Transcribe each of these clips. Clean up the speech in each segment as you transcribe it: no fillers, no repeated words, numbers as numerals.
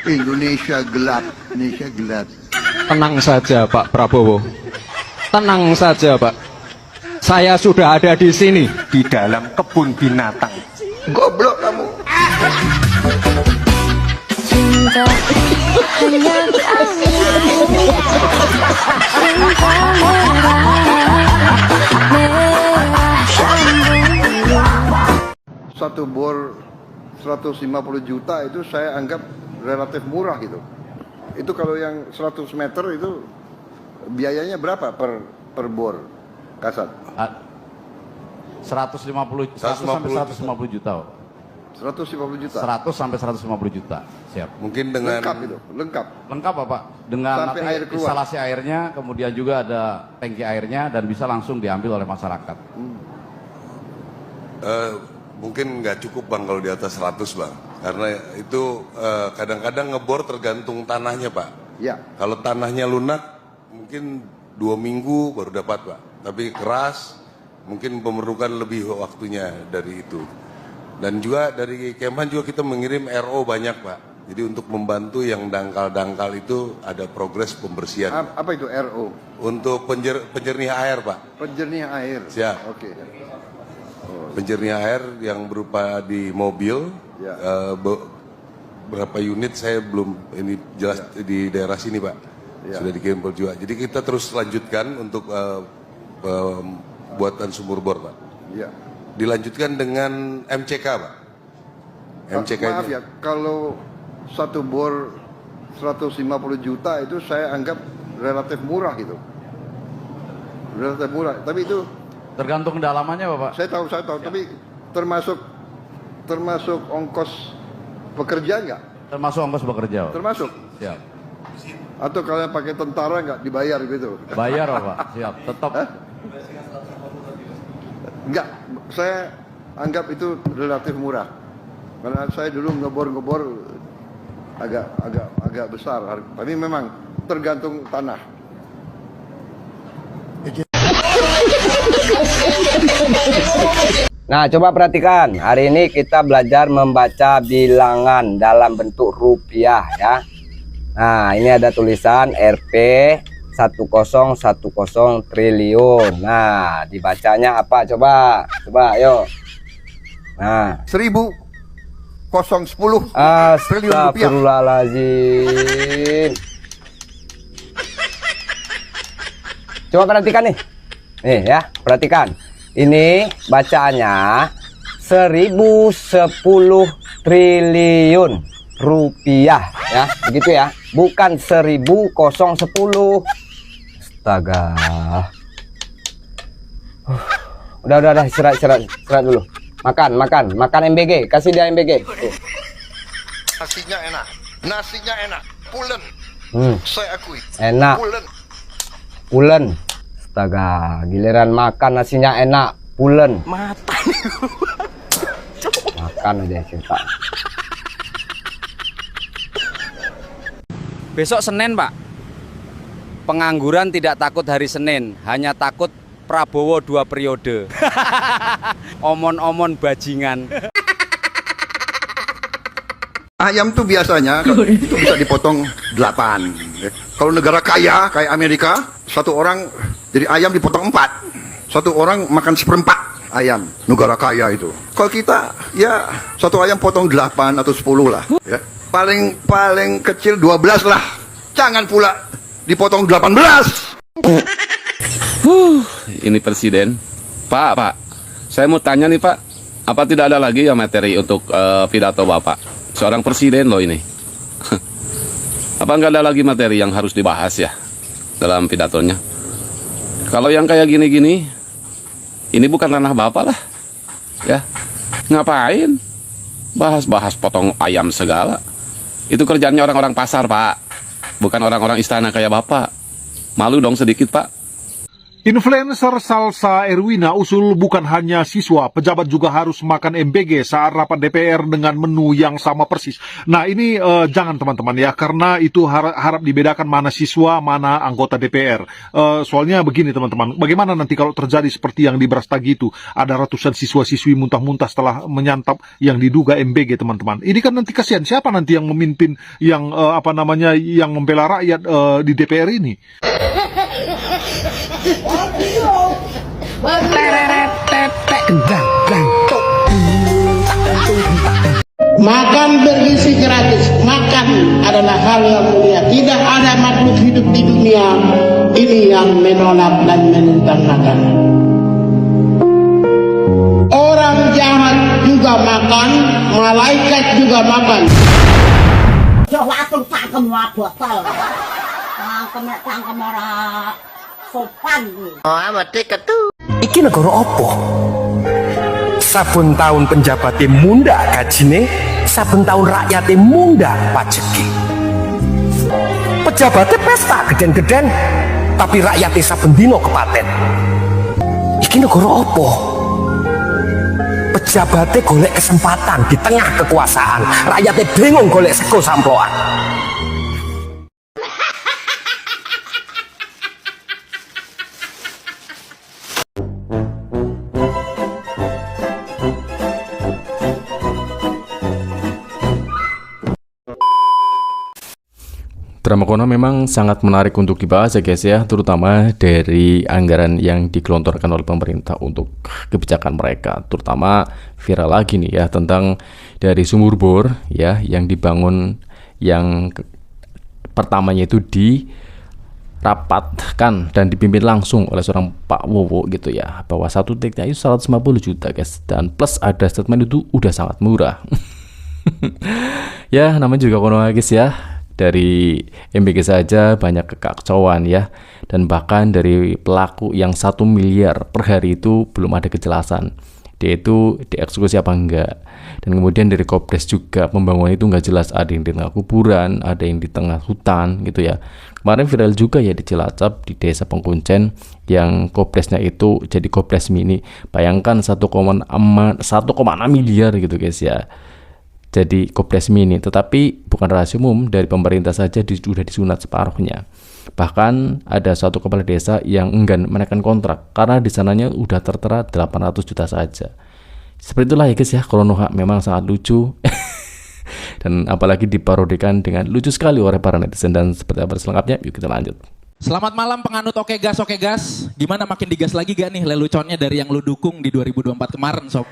Indonesia gelap, Indonesia gelap. Tenang saja Pak Prabowo. Tenang saja Pak. Saya sudah ada di sini, di dalam kebun binatang. Goblok kamu. Cinta hanya kami. Cinta merah syambu. Satu bor 150 juta itu saya anggap relatif murah gitu. Itu kalau yang 100 meter itu biayanya berapa per bor kasat? 100 sampai 150 juta. 150 juta. 100 sampai 150 juta. Siap. Mungkin dengan Lengkap itu, lengkap. Lengkap Bapak. Dengan Sampai nanti air keluar. instalasi airnya, kemudian juga ada tangki airnya dan bisa langsung diambil oleh masyarakat. mungkin nggak cukup Bang kalau di atas 100 Bang. Karena itu kadang-kadang ngebor tergantung tanahnya Pak. Ya. Kalau tanahnya lunak mungkin 2 minggu baru dapat Pak. Tapi keras mungkin memerlukan lebih waktunya dari itu. Dan juga dari Kemhan juga kita mengirim RO banyak Pak. Jadi untuk membantu yang dangkal-dangkal itu ada progres pembersihan. Apa itu RO? Untuk penjernih air Pak. Penjernih air. Siap. Oke. Penjernih air yang berupa di mobil. Ya. Berapa unit saya belum ini jelas di daerah sini Pak. Ya. Sudah dikirim juga. Jadi kita terus lanjutkan untuk buatan sumur bor Pak. Ya. Dilanjutkan dengan MCK Pak. MCK Maaf itu. ya, kalau satu bor 150 juta itu saya anggap relatif murah gitu. Relatif murah, tapi itu Tergantung kedalamannya Bapak. saya tahu, tapi termasuk ongkos pekerja nggak? Termasuk ongkos bekerja Pak. Termasuk. Siap. Atau kalian pakai tentara nggak dibayar gitu? Bayar Bapak. Siap. Tetap. Enggak, saya anggap itu relatif murah. Karena saya dulu ngebor agak besar, tapi memang tergantung tanah. Nah, coba perhatikan. Hari ini kita belajar membaca bilangan dalam bentuk rupiah ya. Nah, ini ada tulisan Rp 1010 triliun. Nah, dibacanya apa? Coba ayo. Nah, 1010 triliun rupiah. Astagfirullahaladzim. Coba perhatikan nih. Nih ya, perhatikan. Ini bacaannya 1010 triliun rupiah ya, begitu ya, bukan 1010. Astaga. Udah istirahat dulu. Makan MBG, kasih dia MBG. Nasinya enak, pulen. Saya akui. Enak. Pulen. Astaga, giliran makan nasinya enak, pulen. Mata. Makan aja cinta. Besok Senin Pak. Pengangguran tidak takut hari Senin, hanya takut Prabowo 2 periode. Omon-omon bajingan. Ayam tuh biasanya itu bisa dipotong 8. Kalau negara kaya kayak Amerika, satu orang jadi ayam dipotong 4. Satu orang makan 1/4 ayam. Negara kaya itu. Kalau kita ya satu ayam potong 8 atau 10 lah. Ya. Paling kecil 12 lah. Jangan pula dipotong 18. Ini presiden. Pak, saya mau tanya nih Pak, apa tidak ada lagi ya materi untuk pidato Bapak? Seorang presiden loh ini. Apa nggak ada lagi materi yang harus dibahas ya dalam pidatonya? Kalau yang kayak gini-gini, ini bukan ranah Bapak lah. Ya, ngapain? Bahas-bahas potong ayam segala. Itu kerjanya orang-orang pasar Pak, bukan orang-orang istana kayak Bapak. Malu dong sedikit Pak. Influencer Salsa Erwina usul bukan hanya siswa, pejabat juga harus makan MBG saat rapat DPR dengan menu yang sama persis. Nah ini jangan teman-teman ya, karena itu harap dibedakan mana siswa, mana anggota DPR. Soalnya begini teman-teman, bagaimana nanti kalau terjadi seperti yang di Brastagi itu, ada ratusan siswa-siswi muntah-muntah setelah menyantap yang diduga MBG teman-teman. Ini kan nanti kasihan, siapa nanti yang memimpin, yang yang membela rakyat di DPR ini? Makan bergizi gratis. Makan adalah hal yang mulia. Tidak ada makhluk hidup di dunia ini yang menolak dan menentang makan. Orang jahat juga makan, malaikat juga makan. Cangkem botol. Cangkem ora sopan. Oh, mati ketu. Iki negara apa? Saben tahun penjabatnya munda gajine, saben tahun rakyatnya munda pajeki. Pejabatnya pesta geden-geden, tapi rakyatnya saben dino kepaten. Iki negara apa? Pejabatnya golek kesempatan di tengah kekuasaan, rakyatnya bingung golek sego samploan. Drama Kono memang sangat menarik untuk dibahas ya guys ya, terutama dari anggaran yang digelontorkan oleh pemerintah untuk kebijakan mereka. Terutama viral lagi nih ya tentang dari sumur bor ya yang dibangun, yang pertamanya itu dirapatkan dan dipimpin langsung oleh seorang Pak Wowo gitu ya, bahwa satu tiketnya itu 150 juta guys, dan plus ada statement itu udah sangat murah. Ya namanya juga Kono guys ya. Dari MBG saja banyak kekacauan ya, dan bahkan dari pelaku yang 1 miliar per hari itu belum ada kejelasan dia itu dieksekusi apa enggak. Dan kemudian dari Kopres juga pembangunan itu nggak jelas, ada yang di tengah kuburan, ada yang di tengah hutan gitu ya. Kemarin viral juga ya di Cilacap, di desa Pengkuncen, yang Kopresnya itu jadi Kopres mini. Bayangkan 1,6 miliar gitu guys ya, jadi Kopres mini. Tetapi bukan rahasia umum, dari pemerintah saja sudah disunat separuhnya. Bahkan ada satu kepala desa yang enggan menaikkan kontrak karena di sananya udah tertera 800 juta saja. Seperti itulah ya guys ya, Konoha memang sangat lucu. Dan apalagi diparodikan dengan lucu sekali oleh para netizen. Dan seperti apa selengkapnya, yuk kita lanjut. Selamat malam penganut Oke Gas. Gimana, makin digas lagi gak nih leluconnya dari yang lu dukung di 2024 kemarin sob?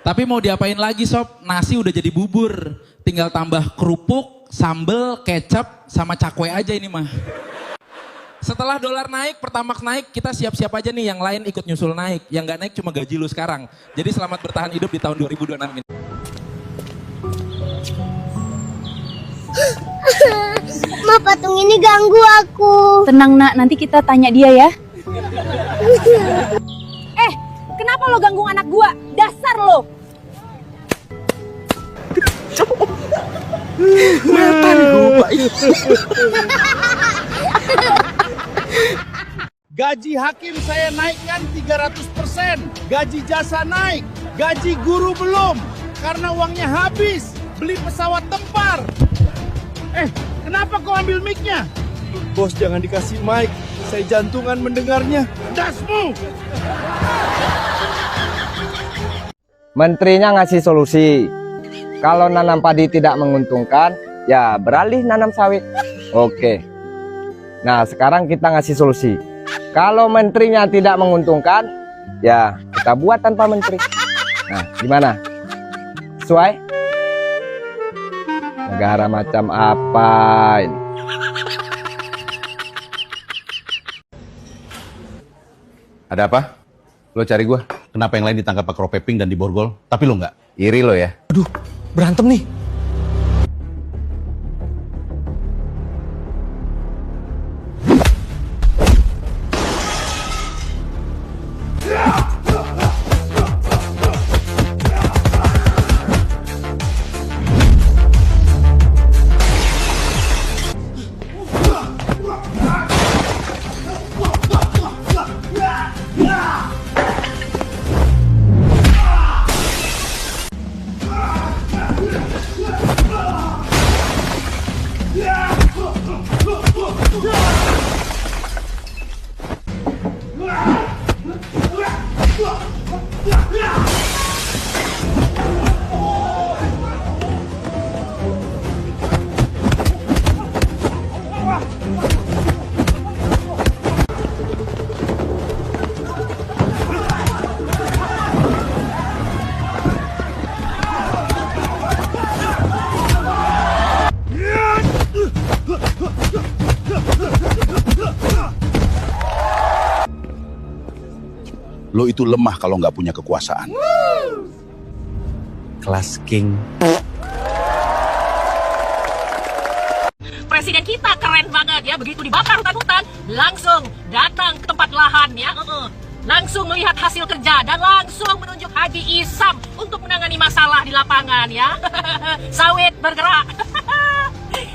Tapi mau diapain lagi sob, nasi udah jadi bubur, tinggal tambah kerupuk, sambel, kecap, sama cakwe aja ini mah. Setelah dolar naik, Pertamax naik, kita siap-siap aja nih yang lain ikut nyusul naik. Yang gak naik cuma gaji lu sekarang. Jadi selamat bertahan hidup di tahun 2026 ini. Ma, patung ini ganggu aku. Tenang nak, nanti kita tanya dia ya. Kenapa lo ganggu anak gua? Dasar lo. Mata nih gua. Gaji hakim saya naikkan 300%. Gaji jasa naik. Gaji guru belum. Karena uangnya habis. Beli pesawat tempar. Kenapa kau ambil mic-nya? Bos, jangan dikasih mic. Saya jantungan mendengarnya. Dasmu! Menterinya ngasih solusi. Kalau nanam padi tidak menguntungkan, ya beralih nanam sawit. Oke. Nah, sekarang kita ngasih solusi. Kalau menterinya tidak menguntungkan, ya kita buat tanpa menteri. Nah, gimana? Sesuai? Negara macam apa ini? Ada apa? Lo cari gua? Kenapa yang lain ditangkap Pak Kropeping dan diborgol, tapi lo nggak? Iri lo ya? Aduh, berantem nih. lo itu lemah kalau nggak punya kekuasaan. Kelas king. Presiden kita keren banget ya, begitu dibakar hutan-hutan, langsung datang ke tempat lahan ya, langsung melihat hasil kerja dan langsung menunjuk Haji Isam untuk menangani masalah di lapangan ya. Sawit bergerak.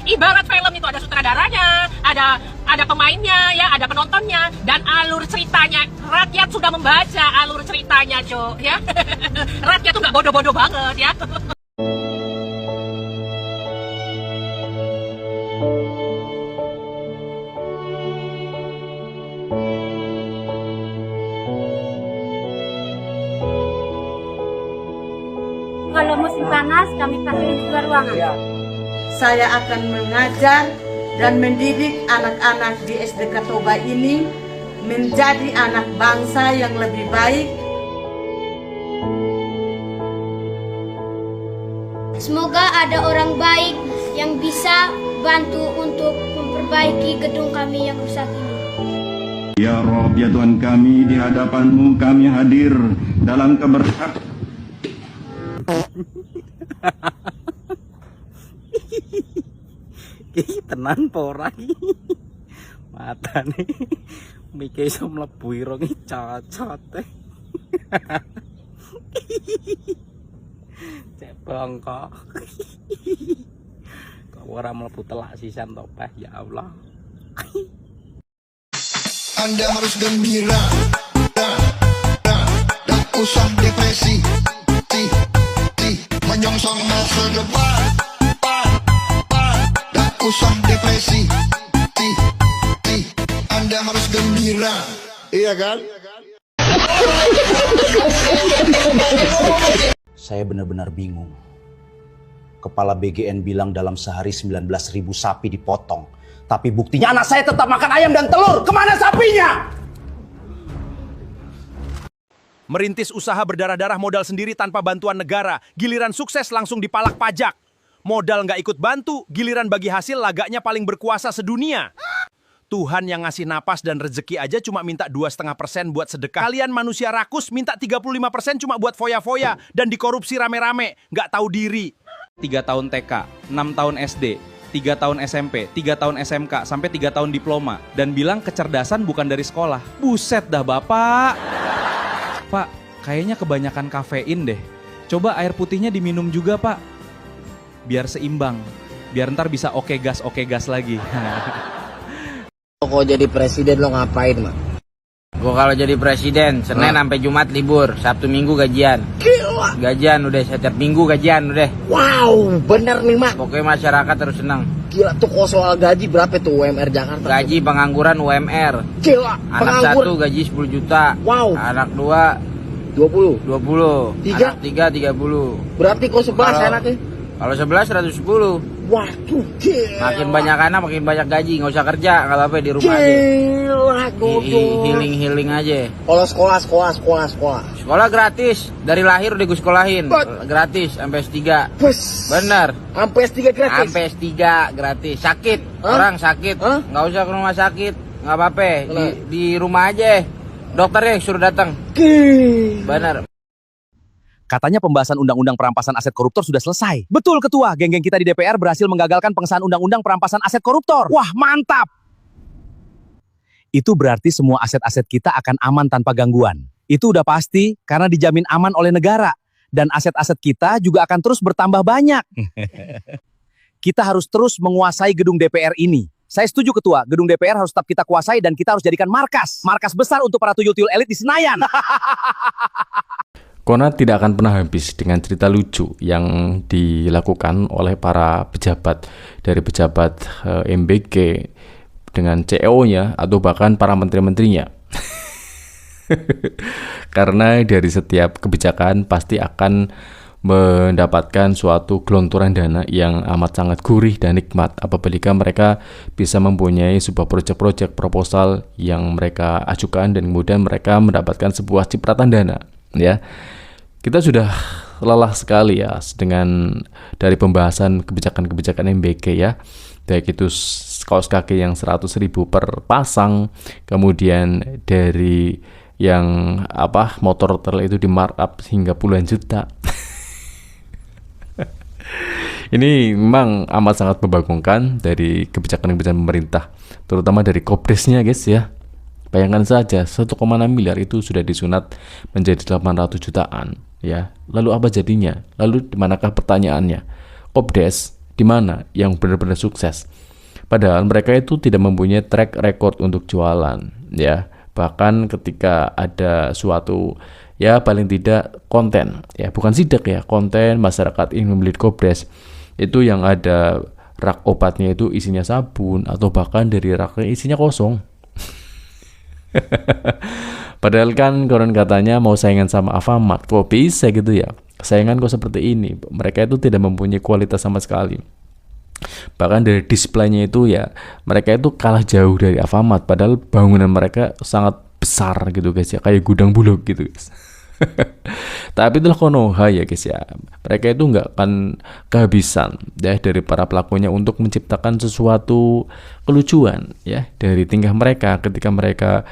Ibarat film itu ada sutradaranya, ada pemainnya ya, ada penontonnya, dan alur ceritanya. Rakyat sudah membaca alur ceritanya, Cuk ya. Rakyat tuh nggak bodoh-bodoh banget ya. Kalau musim panas kami pakai di luar ruangan. Saya akan mengajar dan mendidik anak-anak di SD Katoba ini menjadi anak bangsa yang lebih baik. Semoga ada orang baik yang bisa bantu untuk memperbaiki gedung kami yang rusak ini. Ya Rob, ya Tuhan kami, di hadapan-Mu kami hadir dalam kebersamaan. Tenan porang mata nih mikir iso mlebu irung cocot teh. Cek bongkok. Kok ora mlebu telak sisan topeh ya Allah. Anda harus gembira, tak usah depresi, menyongsong masa depan. Usah depresi, Anda harus gembira, iya kan? Saya benar-benar bingung. Kepala BGN bilang dalam sehari 19.000 sapi dipotong. Tapi buktinya anak saya tetap makan ayam dan telur. Kemana sapinya? Merintis usaha berdarah-darah modal sendiri tanpa bantuan negara, giliran sukses langsung dipalak pajak. Modal nggak ikut bantu, giliran bagi hasil lagaknya paling berkuasa sedunia. Tuhan yang ngasih napas dan rezeki aja cuma minta 2,5% buat sedekah. Kalian manusia rakus minta 35% cuma buat foya-foya dan dikorupsi rame-rame, nggak tahu diri. 3 tahun TK, 6 tahun SD, 3 tahun SMP, 3 tahun SMK, sampai 3 tahun diploma. Dan bilang kecerdasan bukan dari sekolah. Buset dah Bapak. Pak, kayaknya kebanyakan kafein deh. Coba air putihnya diminum juga Pak. Biar seimbang, biar ntar bisa oke gas lagi. Kok jadi presiden lo ngapain, Mak? Gue kalau jadi presiden, Senin sampai Jumat libur, Sabtu Minggu gajian. Gila. Gajian udah, setiap minggu gajian udah. Wow, bener nih, Mak. Pokoknya masyarakat harus senang. Gila tuh, kalau soal gaji berapa tuh UMR Jakarta? Gaji pengangguran UMR. Gila, anak satu gaji 10 juta. Wow. Anak 2 20. 20. Tiga? Anak 3 30. Berarti kok 11 anaknya? Kalau 11 110. Waduh, gila. Makin banyak anak makin banyak gaji, nggak usah kerja, nggak apa-apa di rumah aja. Healing aja. Kalau sekolah gratis, dari lahir udah gue sekolahin. Gratis sampai S3. Bener. Sampai S3 gratis. Sampai S3 gratis. Sakit, orang sakit, nggak usah ke rumah sakit, nggak apa-apa. Di rumah aja. Dokternya suruh datang. Bener. Katanya pembahasan undang-undang perampasan aset koruptor sudah selesai. Betul Ketua, geng-geng kita di DPR berhasil menggagalkan pengesahan undang-undang perampasan aset koruptor. Wah, mantap! Itu berarti semua aset-aset kita akan aman tanpa gangguan. Itu udah pasti karena dijamin aman oleh negara. Dan aset-aset kita juga akan terus bertambah banyak. Kita harus terus menguasai gedung DPR ini. Saya setuju Ketua, gedung DPR harus tetap kita kuasai dan kita harus jadikan markas besar untuk para tuyul-tuyul elit di Senayan. Kona tidak akan pernah habis dengan cerita lucu yang dilakukan oleh para pejabat, dari pejabat MBG dengan CEO-nya atau bahkan para menteri-menterinya. Karena dari setiap kebijakan pasti akan mendapatkan suatu gelontoran dana yang amat sangat gurih dan nikmat apabila mereka bisa mempunyai sebuah proyek-proyek proposal yang mereka ajukan dan kemudian mereka mendapatkan sebuah cipratan dana, ya. Kita sudah lelah sekali ya dengan dari pembahasan kebijakan-kebijakan MBG ya, baik itu kaos kaki yang 100.000 per pasang, kemudian dari yang motor trail itu di markup hingga puluhan juta. Ini memang amat sangat membagongkan dari kebijakan-kebijakan pemerintah, terutama dari Kopdesnya guys ya. Bayangkan saja 1,6 miliar itu sudah disunat menjadi 800 jutaan ya. Lalu apa jadinya? Lalu di manakah pertanyaannya? Kopdes di mana yang benar-benar sukses? Padahal mereka itu tidak mempunyai track record untuk jualan ya. Bahkan ketika ada suatu ya paling tidak konten ya, bukan sidak ya, konten masyarakat ingin membeli Kopdes, itu yang ada rak obatnya itu isinya sabun atau bahkan dari raknya isinya kosong. Padahal kan konon katanya mau saingan sama Alfamart, kok bisa gitu ya, saingan kok seperti ini. Mereka itu tidak mempunyai kualitas sama sekali. Bahkan dari displaynya itu ya, mereka itu kalah jauh dari Alfamart, padahal bangunan mereka sangat besar gitu guys ya, kayak gudang Bulog gitu guys. Tapi itulah Konoha ya guys ya, mereka itu nggak akan kehabisan ya dari para pelakunya untuk menciptakan sesuatu kelucuan ya dari tingkah mereka ketika mereka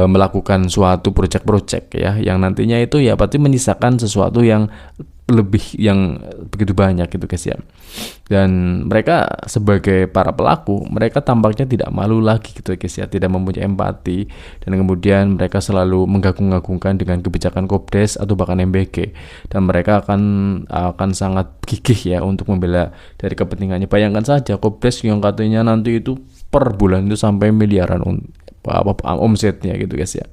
melakukan suatu project-project ya, yang nantinya itu ya pasti menyisakan sesuatu yang lebih, yang begitu banyak gitu guys ya. Dan mereka sebagai para pelaku, mereka tampaknya tidak malu lagi gitu guys ya, tidak mempunyai empati, dan kemudian mereka selalu mengagung-agungkan dengan kebijakan Kopdes atau bahkan MBG, dan mereka akan sangat gigih ya untuk membela dari kepentingannya. Bayangkan saja Kopdes yang katanya nanti itu per bulan itu sampai miliaran omsetnya gitu guys ya.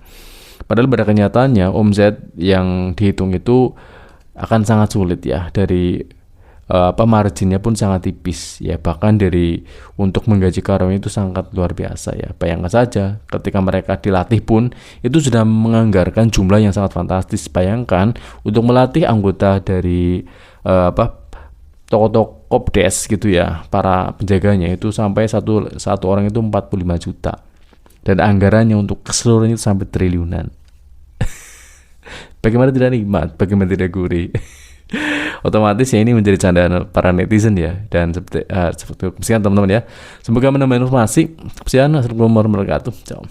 Padahal pada kenyataannya omset yang dihitung itu akan sangat sulit ya, dari marginnya pun sangat tipis ya, bahkan dari untuk menggaji karyawan itu sangat luar biasa ya. Bayangkan saja ketika mereka dilatih pun itu sudah menganggarkan jumlah yang sangat fantastis. Bayangkan untuk melatih anggota dari toko-toko Kopdes gitu ya, para penjaganya itu sampai satu orang itu 45 juta, dan anggarannya untuk keseluruhannya itu sampai triliunan. Bagaimana tidak nikmat, bagaimana tidak gurih. Otomatis ya ini menjadi candaan para netizen ya. Dan seperti sekian teman-teman ya, semoga menambah informasi. Assalamualaikum warahmatullahi wabarakatuh. Ciao.